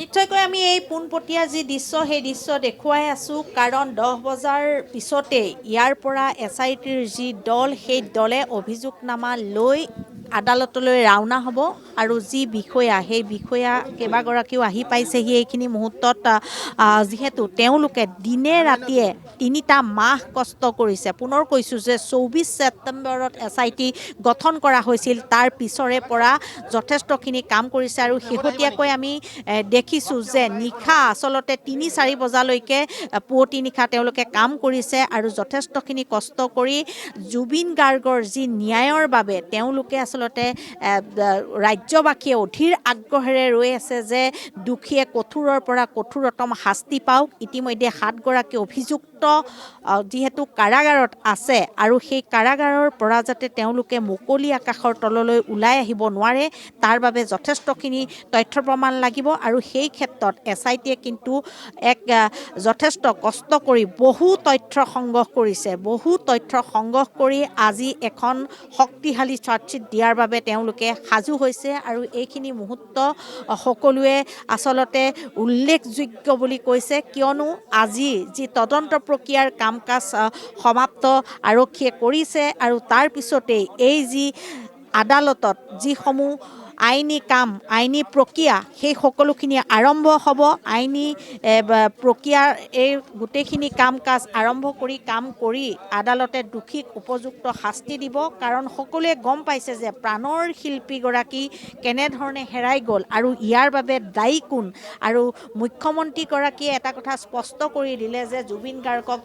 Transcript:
নিশ্চয়কৈ আমি এই পোনপটীয়া যি দৃশ্য সেই দৃশ্য দেখুৱাই আছোঁ কাৰণ 10 বজাৰ পিছতেই ইয়াৰ পৰা SITৰ যি দল সেই দলে অভিযোগনামা লৈ আদালতলৈ ৰাওনা হ'ব আৰু যি বিষয়া সেই বিষয়া কেইবাগৰাকীও আহি পাইছেহি এইখিনি মুহূৰ্তত যিহেতু তেওঁলোকে দিনে ৰাতিয়ে 3টা মাহ কষ্ট কৰিছে। পুনৰ কৈছোঁ যে 24 ছেপ্টেম্বৰত SIT গঠন কৰা হৈছিল, তাৰ পিছৰে পৰা যথেষ্টখিনি কাম কৰিছে আৰু শেহতীয়াকৈ আমি দেখিছোঁ যে নিশা আচলতে 3-4 বজালৈকে পুৱতি নিশা তেওঁলোকে কাম কৰিছে আৰু যথেষ্টখিনি কষ্ট কৰি জুবিন গাৰ্গৰ যি ন্যায়ৰ বাবে তেওঁলোকে আচলতে ৰাজ্যবাসীয়ে অধীৰ আগ্ৰহেৰে ৰৈ আছে যে দুখীয়ে কঠোৰৰ পৰা কঠোৰতম শাস্তি পাওক। ইতিমধ্যে 7গৰাকী অভিযুক্ত যিহেতু কাৰাগাৰত আছে আৰু সেই কাৰাগাৰৰ পৰা যাতে তেওঁলোকে মুকলি আকাশৰ তললৈ ওলাই আহিব নোৱাৰে তাৰ বাবে যথেষ্টখিনি তথ্য প্ৰমাণ লাগিব আৰু সেই ক্ষেত্ৰত SITয়ে কিন্তু এক যথেষ্ট কষ্ট কৰি বহু তথ্য সংগ্ৰহ কৰিছে। বহু তথ্য সংগ্ৰহ কৰি আজি এখন শক্তিশালী চাৰ্জশ্বীট দিয়াৰ বাবে তেওঁলোকে সাজু হৈছে আৰু এইখিনি মুহূৰ্ত সকলোৱে আচলতে উল্লেখযোগ্য বুলি কৈছে, কিয়নো আজি যি তদন্ত প্ৰক্ৰিয়াৰ কাম কাজ সমাপ্ত আৰক্ষীয়ে কৰিছে আৰু তাৰ পিছতেই এই যি আদালতত যিসমূহ আইনী কাম আইনী প্ৰক্ৰিয়া সেই সকলোখিনি আৰম্ভ হ'ব। আইনী প্ৰক্ৰিয়াৰ এই গোটেইখিনি কাম কাজ আৰম্ভ কৰি আদালতে দোষীক উপযুক্ত শাস্তি দিব, কাৰণ সকলোৱে গম পাইছে যে প্ৰাণৰ শিল্পীগৰাকী কেনেধৰণে হেৰাই গ'ল আৰু ইয়াৰ বাবে দায়ী কোন। আৰু মুখ্যমন্ত্ৰীগৰাকীয়ে এটা কথা স্পষ্ট কৰি দিলে যে জুবিন গাৰ্গক